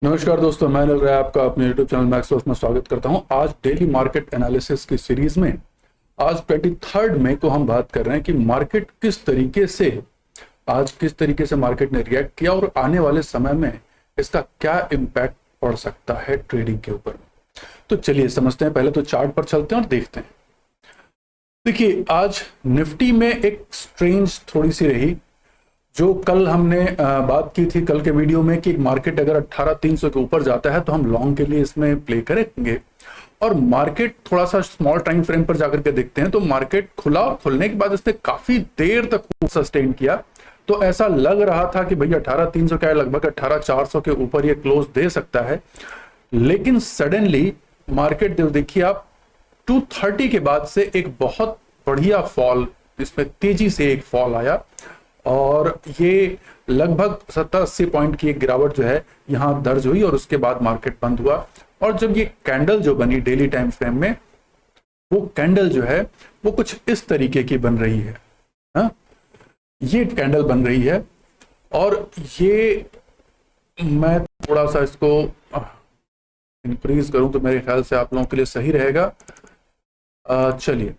नमस्कार दोस्तों, मैं अनिल राय आपका अपने YouTube चैनल मैक्सवेल्थ में स्वागत करता हूं। आज डेली मार्केट एनालिसिस की सीरीज में आज 23 मई को हम बात कर रहे हैं कि मार्केट किस तरीके से मार्केट ने रिएक्ट किया और आने वाले समय में इसका क्या इम्पैक्ट पड़ सकता है ट्रेडिंग के ऊपर। तो चलिए समझते हैं। पहले तो चार्ट पर चलते हैं और देखते हैं। देखिए, आज निफ्टी में एक स्ट्रेंज थोड़ी सी रही, जो कल हमने बात की थी कल के वीडियो में कि मार्केट अगर 18,300 के ऊपर जाता है तो हम लॉन्ग के लिए इसमें प्ले करेंगे। और मार्केट थोड़ा सा स्मॉल टाइम फ्रेम पर जाकर के देखते हैं तो मार्केट खुला और खुलने के बाद इसने काफी देर तक सस्टेन किया। तो ऐसा लग रहा था कि भैया 18,300 क्या है, लगभग 18,400 के ऊपर ये क्लोज दे सकता है। लेकिन सडनली मार्केट देखिए आप 230 के बाद से एक बहुत बढ़िया फॉल, इसमें तेजी से एक फॉल आया और ये लगभग 70-80 पॉइंट की एक गिरावट जो है यहां दर्ज हुई और उसके बाद मार्केट बंद हुआ। और जब ये कैंडल जो बनी डेली टाइम फ्रेम में, वो कैंडल जो है वो कुछ इस तरीके की बन रही है। ये कैंडल बन रही है और ये मैं थोड़ा सा इसको इंक्रीज करूं तो मेरे ख्याल से आप लोगों के लिए सही रहेगा। चलिए,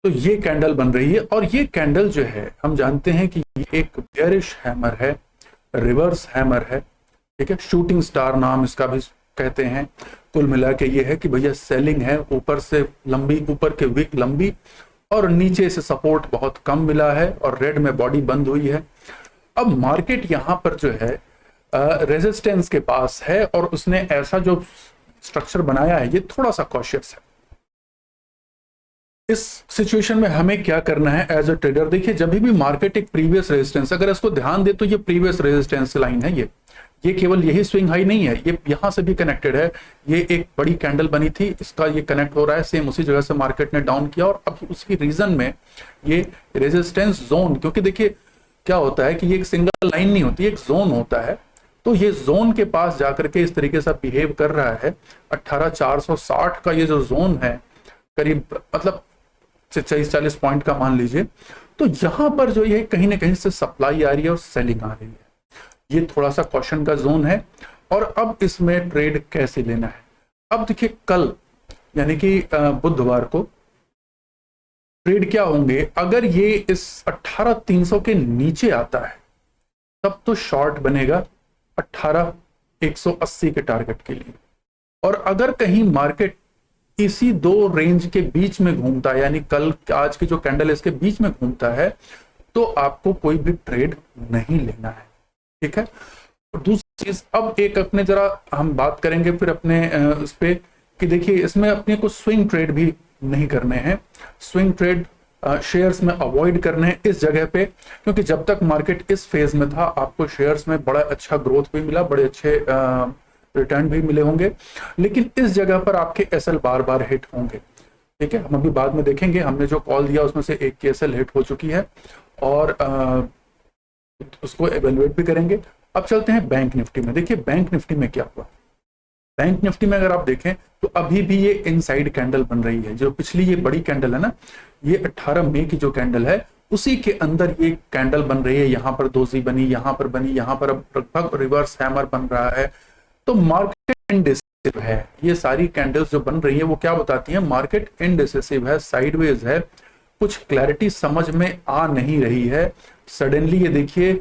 तो ये कैंडल बन रही है और ये कैंडल जो है हम जानते हैं कि ये एक बेयरिश हैमर है, रिवर्स हैमर है, ठीक है। शूटिंग स्टार नाम इसका भी कहते हैं। कुल मिला के ये है कि भैया सेलिंग है, ऊपर से लंबी, ऊपर के विक लंबी और नीचे से सपोर्ट बहुत कम मिला है और रेड में बॉडी बंद हुई है। अब मार्केट यहां पर जो है रेजिस्टेंस के पास है और उसने ऐसा जो स्ट्रक्चर बनाया है ये थोड़ा सा कॉशियस है। इस सिचुएशन में हमें क्या करना है एज अ ट्रेडर? देखिए, जब भी मार्केट एक प्रीवियस रेजिस्टेंस, अगर इसको ध्यान दे तो ये प्रीवियस रेजिस्टेंस लाइन है। ये केवल यही स्विंग हाई नहीं है, ये यहां से भी कनेक्टेड है। ये एक बड़ी कैंडल बनी थी, इसका ये कनेक्ट हो रहा है, सेम उसी जगह से मार्केट ने डाउन किया और अब उसकी रीजन में ये रेजिस्टेंस जोन, क्योंकि देखिए क्या होता है कि ये एक सिंगल लाइन नहीं होती, एक जोन होता है। तो ये जोन के पास जाकर के इस तरीके से बिहेव कर रहा है। 18,460 का ये जो जोन है, करीब मतलब 40 पॉइंट का मान लीजिए, तो यहां पर जो ये कहीं ना कहीं से सप्लाई आ रही है और सेलिंग आ रही है। ये थोड़ा सा क्वेश्चन का जोन है। और अब इसमें ट्रेड कैसे लेना है? अब देखिए, कल यानी कि बुधवार को ट्रेड क्या होंगे? अगर ये इस 18,300 के नीचे आता है तब तो शॉर्ट बनेगा 18,180 के टारगेट के लिए। और अगर कहीं मार्केट इसी दो रेंज के बीच में घूमता है, यानी कल आज की जो कैंडल इसके बीच में घूमता है, तो आपको कोई भी ट्रेड नहीं लेना है, ठीक है। और दूसरी चीज, अब एक अपने जरा हम बात करेंगे फिर अपने इस पे कि देखिए इसमें अपने को स्विंग ट्रेड भी नहीं करने हैं। स्विंग ट्रेड शेयर्स में अवॉइड करने हैं इस जगह पे, क्योंकि जब तक मार्केट इस फेज में था आपको शेयर्स में बड़ा अच्छा ग्रोथ भी मिला, बड़े अच्छे रिटर्न भी मिले होंगे। लेकिन इस जगह पर आपके एसएल बार बार हिट होंगे, ठीक है। हम अभी बाद में देखेंगे, हमने जो कॉल दिया उसमें से एक की एसएल हिट हो चुकी है और उसको एवेलुएट भी करेंगे। अब चलते हैं बैंक निफ्टी में। देखिए बैंक निफ्टी में क्या हुआ। बैंक निफ्टी में अगर आप देखें तो अभी भी ये इनसाइड कैंडल बन रही है। जो पिछली ये बड़ी कैंडल है ना, ये 18 मई की जो कैंडल है उसी के अंदर ये कैंडल बन रही है। यहां पर दोजी बनी, यहां पर बनी, यहां पर अब लगभग रिवर्स हैमर बन रहा है। तो मार्केट इनडिसिसिव है। ये सारी कैंडल्स जो बन रही है वो क्या बताती हैं? मार्केट इनडिसिसिव है, साइडवेज है, कुछ क्लैरिटी समझ में आ नहीं रही है। सडनली ये देखिए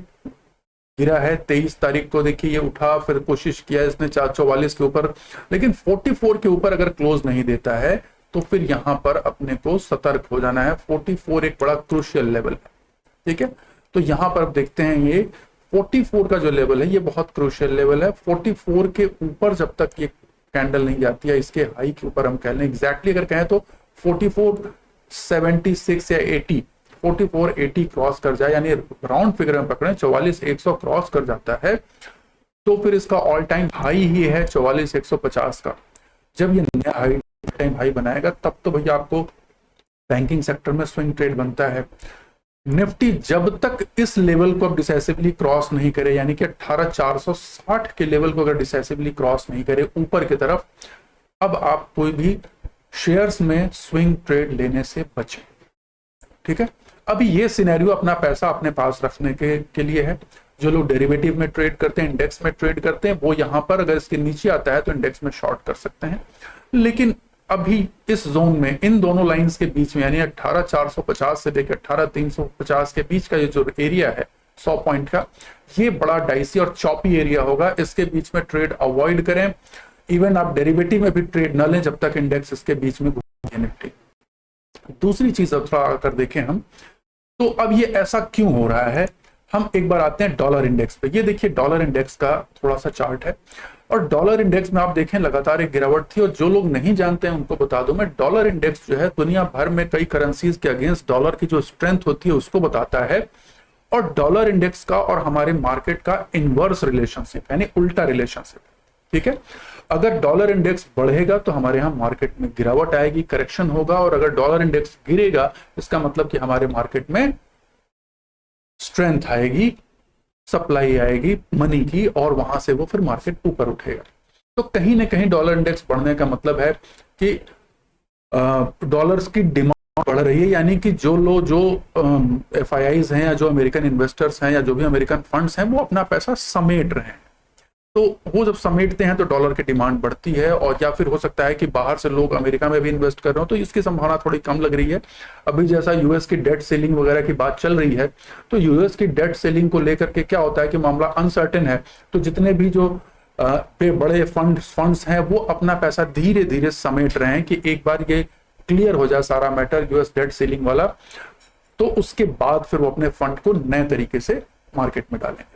गिरा है 23 तारीख को, देखिए ये उठा, फिर कोशिश किया इसने 444 के ऊपर, लेकिन 44 के ऊपर अगर क्लोज नहीं देता है तो फिर यहां पर अपने को सतर्क हो जाना है। 44 एक बड़ा क्रूशियल लेवल है, ठीक है। तो यहां पर देखते हैं ये 44 का जो लेवल है ये बहुत क्रूशियल लेवल है। 44 के ऊपर जब तक ये कैंडल नहीं जाती है, इसके हाई के ऊपर हम कह लें एग्जैक्टली अगर कहें तो 4476 या 80, 4480 क्रॉस कर जाए, यानी राउंड फिगर में पकड़े 44,100 क्रॉस कर जाता है तो फिर इसका ऑल टाइम हाई ही है 44,150 का। जब ये नया हाई टाइम हाई बनाएगा तब तो भैया आपको बैंकिंग सेक्टर में स्विंग ट्रेड बनता है। निफ्टी जब तक इस लेवल को अब डिसाइसिवली क्रॉस नहीं करे, यानी कि 18,460 के लेवल को अगर डिसाइसिवली क्रॉस नहीं करे ऊपर की तरफ, अब आप कोई भी शेयर्स में स्विंग ट्रेड लेने से बचें, ठीक है। अभी ये सिनेरियो अपना पैसा अपने पास रखने के लिए है। जो लोग डेरिवेटिव में ट्रेड करते हैं, इंडेक्स में ट्रेड करते हैं, वो यहां पर अगर इसके नीचे आता है तो इंडेक्स में शॉर्ट कर सकते हैं। लेकिन अभी इस जोन में इन दोनों लाइंस के बीच में यानी 18,450 से लेकर 18,350 के बीच का ये जो एरिया है 100 पॉइंट का, ये बड़ा डाइसी और चॉपी एरिया होगा। इसके बीच में ट्रेड अवॉइड करें। इवन आप डेरिवेटिव में भी ट्रेड न लें जब तक इंडेक्स इसके बीच में घूमे निफ्टी। दूसरी चीज अब थोड़ा अगर देखें हम, तो अब ये ऐसा क्यों हो रहा है, हम एक बार आते हैं डॉलर इंडेक्स पे। ये देखिए डॉलर इंडेक्स का थोड़ा सा चार्ट है, और डॉलर इंडेक्स में आप देखें लगातार एक गिरावट थी। और जो लोग नहीं जानते हैं उनको बता दूं मैं, डॉलर इंडेक्स जो है दुनिया भर में कई करेंसीज के अगेंस्ट डॉलर की जो स्ट्रेंथ होती है उसको बताता है। और डॉलर इंडेक्स का और हमारे मार्केट का इनवर्स रिलेशनशिप यानी उल्टा रिलेशनशिप, ठीक है। अगर डॉलर इंडेक्स बढ़ेगा तो हमारे यहां मार्केट में गिरावट आएगी, करेक्शन होगा, और अगर डॉलर इंडेक्स गिरेगा इसका मतलब कि हमारे मार्केट में स्ट्रेंथ आएगी, सप्लाई आएगी मनी की, और वहां से वो फिर मार्केट ऊपर उठेगा। तो कहीं ना कहीं डॉलर इंडेक्स बढ़ने का मतलब है कि डॉलर्स की डिमांड बढ़ रही है, यानी कि जो FIIs हैं या जो अमेरिकन इन्वेस्टर्स हैं या जो भी अमेरिकन फंड्स हैं वो अपना पैसा समेट रहे हैं। तो वो जब समेटते हैं तो डॉलर की डिमांड बढ़ती है, और या फिर हो सकता है कि बाहर से लोग अमेरिका में भी इन्वेस्ट कर रहे हो, तो इसकी संभावना थोड़ी कम लग रही है। अभी जैसा यूएस की डेट सेलिंग वगैरह की बात चल रही है, तो यूएस की डेट सेलिंग को लेकर के क्या होता है कि मामला अनसर्टेन है। तो जितने भी जो पे बड़े फंड्स हैं वो अपना पैसा धीरे धीरे समेट रहे हैं कि एक बार ये क्लियर हो जाए सारा मैटर यूएस डेट सेलिंग वाला, तो उसके बाद फिर वो अपने फंड को नए तरीके से मार्केट में डालेंगे।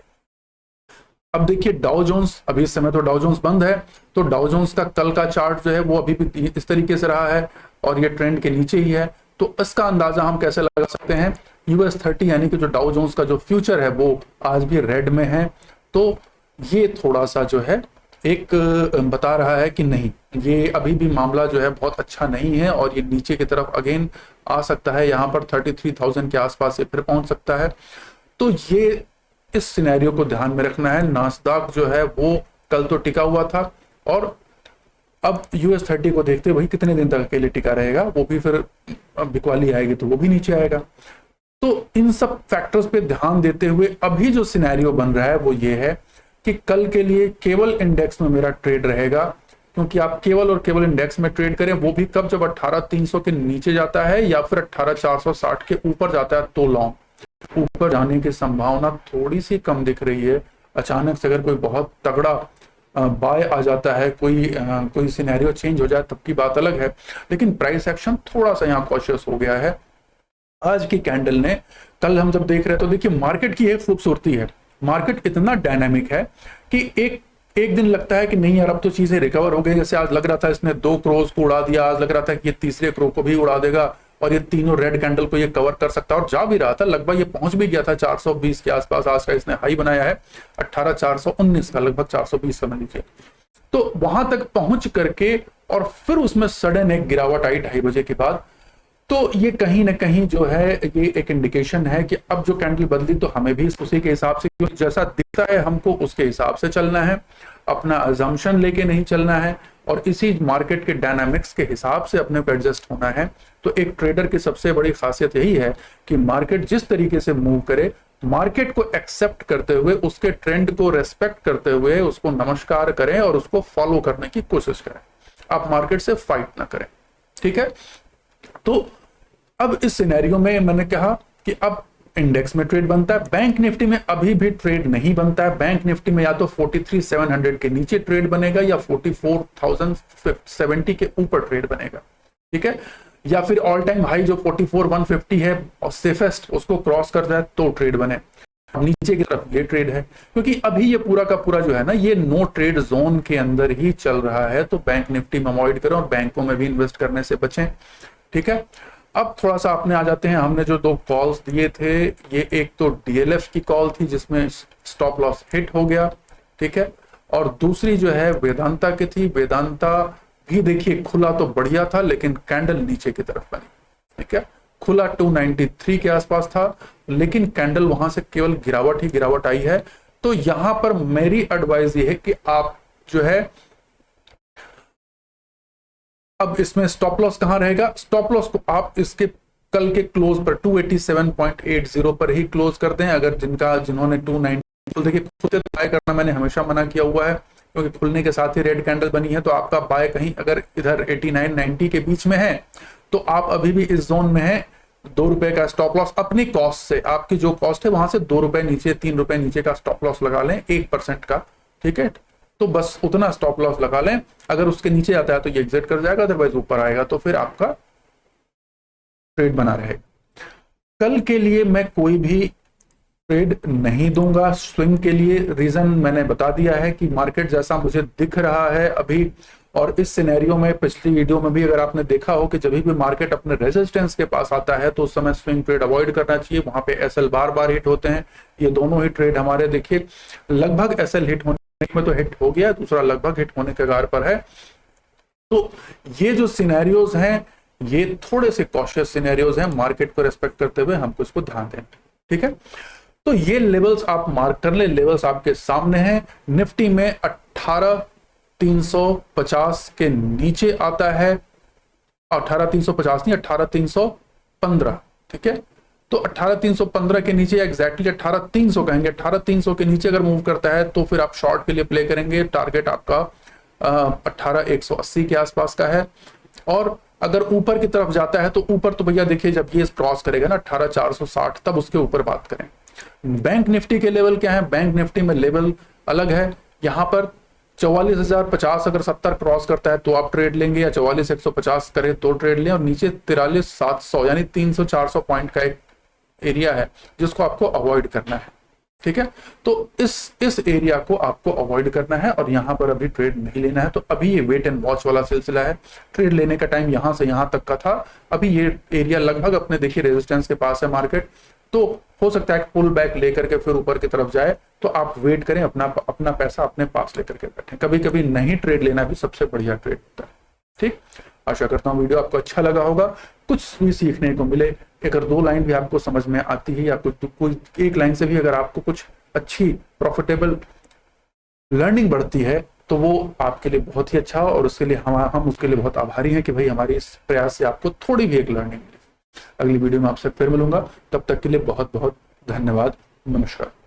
अब देखिए डाउ जोन्स, अभी इस समय तो डाउ जोन्स बंद है, तो डाउ जोन्स का कल का चार्ट जो है वो अभी भी इस तरीके से रहा है और ये ट्रेंड के नीचे ही है। तो इसका अंदाजा हम कैसे लगा सकते हैं, US30 यानी कि जो डाउ जोन्स का जो फ्यूचर है वो आज भी रेड में है। तो ये थोड़ा सा जो है एक बता रहा है कि नहीं, ये अभी भी मामला जो है बहुत अच्छा नहीं है, और ये नीचे की तरफ अगेन आ सकता है, यहाँ पर 33,000 के आसपास से फिर पहुंच सकता है। तो ये इस सिनेरियो को ध्यान में रखना है। नास्डाक जो है वो कल तो टिका हुआ था, और अब US30 को देखते वही कितने दिन तक अकेले टिका रहेगा, वो भी फिर बिकवाली आएगी तो वो भी नीचे आएगा। तो इन सब फैक्टर्स पे ध्यान देते हुए अभी जो सिनेरियो बन रहा है वो ये है कि कल के लिए केवल इंडेक्स में मेरा ट्रेड रहेगा, क्योंकि आप केवल और केवल इंडेक्स में ट्रेड करें, वो भी कब, जब 18,300 के नीचे जाता है या फिर 18,460 के ऊपर जाता है तो लॉन्ग। ऊपर जाने की संभावना थोड़ी सी कम दिख रही है। अचानक से अगर कोई बहुत तगड़ा बाय आ जाता है, कोई सिनेरियो चेंज हो जाए तब की बात अलग है, लेकिन प्राइस एक्शन थोड़ा सा यहाँ कॉशियस हो गया है। आज की कैंडल ने, कल हम जब देख रहे हैं तो देखिए मार्केट की एक खूबसूरती है, मार्केट इतना डायनामिक है कि एक दिन लगता है कि नहीं यार अब तो चीजें रिकवर हो गई, जैसे आज लग रहा था इसने 2 करोड़ को उड़ा दिया, आज लग रहा था कि ये तीसरे करोड़ को भी उड़ा देगा और ये तीनों रेड कैंडल को ये कवर कर सकता है, और जा भी रहा था, लगभग ये पहुंच भी गया था 420 के आसपास। आज का इसने हाई बनाया है 18,419 का, लगभग 420 समझ लीजिए। तो वहां तक पहुंच करके और फिर उसमें सडन एक गिरावट आई 2:30 बजे के बाद। तो ये कहीं ना कहीं जो है ये एक इंडिकेशन है कि अब जो कैंडल बदली तो हमें भी उसी के हिसाब से, जैसा दिखता है हमको उसके हिसाब से चलना है, अपना अजम्पशन लेके नहीं चलना है, और इसी मार्केट के डायनामिक्स के हिसाब से अपने को एडजस्ट होना है। तो एक ट्रेडर की सबसे बड़ी खासियत यही है कि मार्केट जिस तरीके से मूव करे, मार्केट को एक्सेप्ट करते हुए, उसके ट्रेंड को रेस्पेक्ट करते हुए उसको नमस्कार करें और उसको फॉलो करने की कोशिश करें। आप मार्केट से फाइट ना करें, ठीक है। तो अब इस सिनेरियो में मैंने कहा कि अब इंडेक्स में ट्रेड बनता है, बैंक निफ्टी में अभी भी ट्रेड नहीं बनता है। बैंक निफ्टी में या तो 43,700 के नीचे ट्रेड बनेगा या 44,070 के ऊपर ट्रेड बनेगा, ठीक है, या फिर ऑल टाइम हाई जो 44,150 है और सेफेस्ट उसको क्रॉस कर जाए तो ट्रेड बने। नीचे की तरफ ये ट्रेड है, क्योंकि अभी ये पूरा का पूरा जो है ना ये नो ट्रेड जोन के अंदर ही चल रहा है। तो बैंक निफ्टी में अवॉइड करें और बैंकों में भी इन्वेस्ट करने से बचें, ठीक है। अब थोड़ा सा अपने आ जाते हैं, हमने जो 2 कॉल्स दिए थे, ये एक तो DLF की कॉल थी जिसमें स्टॉप लॉस हिट हो गया, ठीक है, और दूसरी जो है वेदांता की थी। वेदांता भी देखिए खुला तो बढ़िया था लेकिन कैंडल नीचे की तरफ बनी, ठीक है, खुला 293 के आसपास था लेकिन कैंडल वहां से केवल गिरावट ही गिरावट आई है। तो यहां पर मेरी एडवाइस ये है कि आप जो है अब इसमें स्टॉप लॉस कहां रहेगा, स्टॉप लॉस को आप इसके कल के क्लोज पर 287.80 पर ही क्लोज कर दें। अगर जिन्होंने 290 तो देखिए खुलते तो बाय करना मैंने हमेशा मना किया हुआ है, क्योंकि खुलने के साथ ही रेड कैंडल बनी है, तो आपका बाय कहीं अगर इधर 89-90 के बीच में है तो आप अभी भी इस जोन में है। 2 रुपए का स्टॉप लॉस अपनी कॉस्ट से, आपकी जो कॉस्ट है वहां से 2 रुपए नीचे 3 रुपए नीचे का स्टॉप लॉस लगा लें 1% का, ठीक है। तो बस उतना स्टॉप लॉस लगा लें, अगर उसके नीचे आता है तो ये एग्जिट कर जाएगा, अदरवाइज ऊपर आएगा तो फिर आपका ट्रेड बना रहेगा। कल के लिए मैं कोई भी ट्रेड नहीं दूंगा स्विंग के लिए। रीजन मैंने बता दिया है कि मार्केट जैसा मुझे दिख रहा है अभी, और इस सिनेरियो में पिछली वीडियो में भी अगर आपने देखा हो कि जब भी मार्केट अपने रेजिस्टेंस के पास आता है तो उस समय स्विंग ट्रेड अवॉइड करना चाहिए। वहां पे एसएल बार बार हिट होते हैं, ये दोनों ही ट्रेड हमारे देखिए लगभग एसएल हिट होने में तो हिट हो गया, दूसरा लगभग हिट होने के कगार पर है। तो ये जो सिनेरियोज हैं ये थोड़े से कॉशियस सिनेरियोज हैं, मार्केट को रेस्पेक्ट करते हुए हमको इसको ध्यान दें, ठीक है। तो ये लेवल्स आप मार्क कर ले, लेवल्स आपके सामने हैं। निफ्टी में 18,350 के नीचे आता है, 18,350 नहीं 18,315, ठीक है। तो 18,315 के नीचे एग्जैक्टली 18,300 कहेंगे, 18,300 के नीचे अगर मूव करता है तो फिर आप शॉर्ट के लिए प्ले करेंगे। टारगेट आपका 18,180 के आसपास का है। और अगर ऊपर की तरफ जाता है तो ऊपर तो भैया देखिए जब ये क्रॉस करेगा ना 18,460 तब उसके ऊपर बात करें। बैंक निफ्टी के लेवल क्या है, बैंक निफ्टी में लेवल अलग है। यहां पर 44,050 अगर 70 क्रॉस करता है तो आप ट्रेड लेंगे, या 44,150 करे तो ट्रेड लें, और नीचे 43,700 यानी 300-400 पॉइंट का एक एरिया है जिसको आपको अवॉइड करना है, ठीक है। तो इस एरिया को आपको अवॉइड करना है और यहां पर अभी ट्रेड नहीं लेना है। तो अभी ये वेट एंड वॉच वाला सिलसिला है। ट्रेड लेने का टाइम यहां से यहां तक का था, अभी ये एरिया लगभग अपने देखिए रेजिस्टेंस के पास है मार्केट, तो हो सकता है पुल बैक लेकर के फिर ऊपर की तरफ जाए। तो आप वेट करें, अपना पैसा अपने पास लेकर के बैठे। कभी कभी नहीं ट्रेड लेना भी सबसे बढ़िया ट्रेड होता है, ठीक। आशा करता हूं वीडियो आपको अच्छा लगा होगा, कुछ भी सीखने को मिले। अगर 2 लाइन भी आपको समझ में आती है या कोई एक लाइन से भी अगर आपको कुछ अच्छी प्रॉफिटेबल लर्निंग बढ़ती है तो वो आपके लिए बहुत ही अच्छा, और उसके लिए हम उसके लिए बहुत आभारी हैं कि भाई हमारे इस प्रयास से आपको थोड़ी भी एक लर्निंग मिली। अगली वीडियो में आपसे फिर मिलूंगा, तब तक के लिए बहुत बहुत धन्यवाद। नमस्कार।